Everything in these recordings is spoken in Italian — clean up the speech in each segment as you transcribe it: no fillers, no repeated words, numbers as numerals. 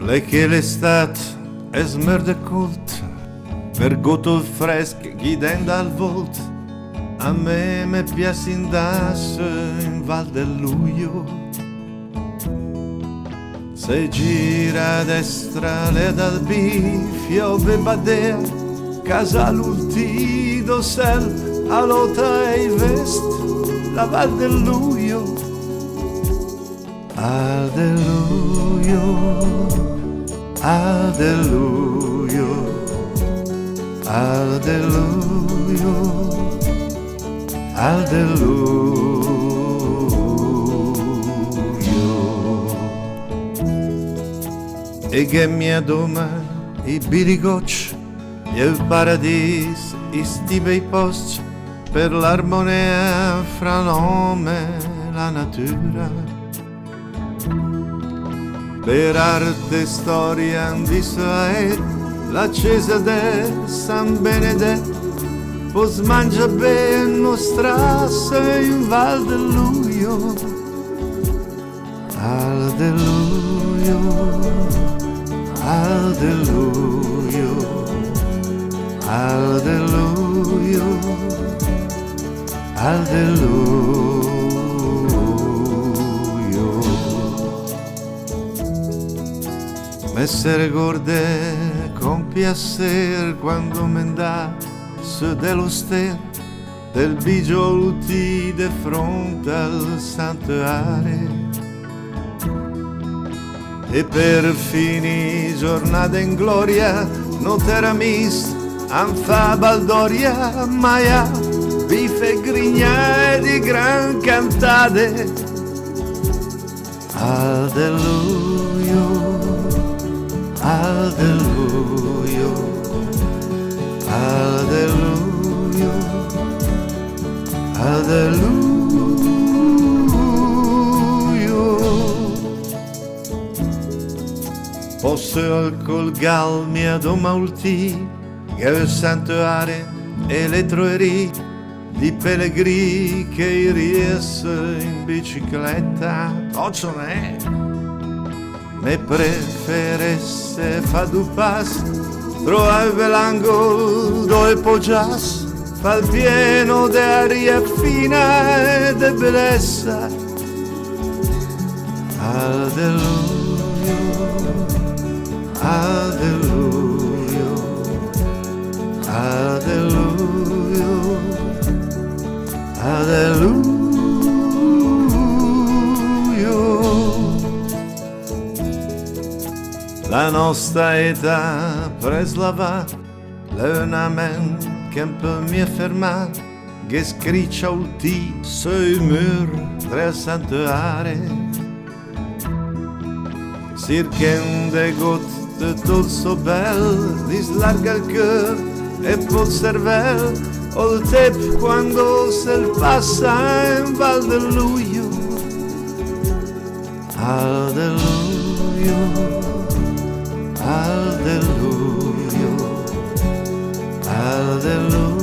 Lei che l'estate è smerde cult, per gotto fresc ghidendo al volt, a me piace indasse in Val del Luglio. Se gira a destra le dal bifio bebadea, casa l'ultido sel, alota e vest, la Val del Luglio. Alleluia, alleluia, alleluia, alleluia. E che mi doma i birigocci e il paradiso, i sti bei posti per l'armonia fra l'uomo e la natura. Per arte e storia di Israele, la chiesa de San Benedetto, pos mangia ben mostrasse in Val del Luglio. Alleluia, alleluia, alleluia, alleluia. Messer gorde con piacer quando menda su dello ster del bigioluti de fronte al santuario. E per fini giornata in gloria non t'era mis anfa baldoria, maia bife grigna di gran cantate. Alleluia, alleluia, alleluia, alleluia. Posso al colgal mia doma ulti, che il santuario e le troerie di pellegrini che riesce in bicicletta. Occio ne me preferesse fa du pas, trovare l'angolo dove poggias, fa il pieno d'aria fina e de bellezza. Alleluia, alleluia, alleluia, alleluia. La nostra età preslava, l'unamen che un po' mi ferma, che scriccia ulti sui mur del santuario. Circhen de gotte tot so bel, dislarga il cœur e pot cervel, o il tep quando se passa in Val del Luglio. Alleluia, alleluia, alleluia,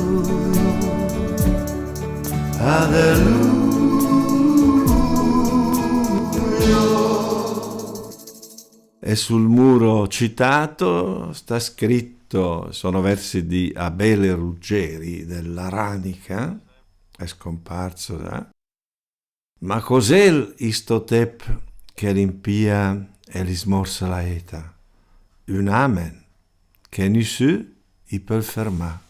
alleluia. E sul muro citato sta scritto, sono versi di Abele Ruggeri dell'Aranica, è scomparso da. Ma cos'è istotep che rimpia e li smorsa la eta? Un amen che nessuno i può fermare.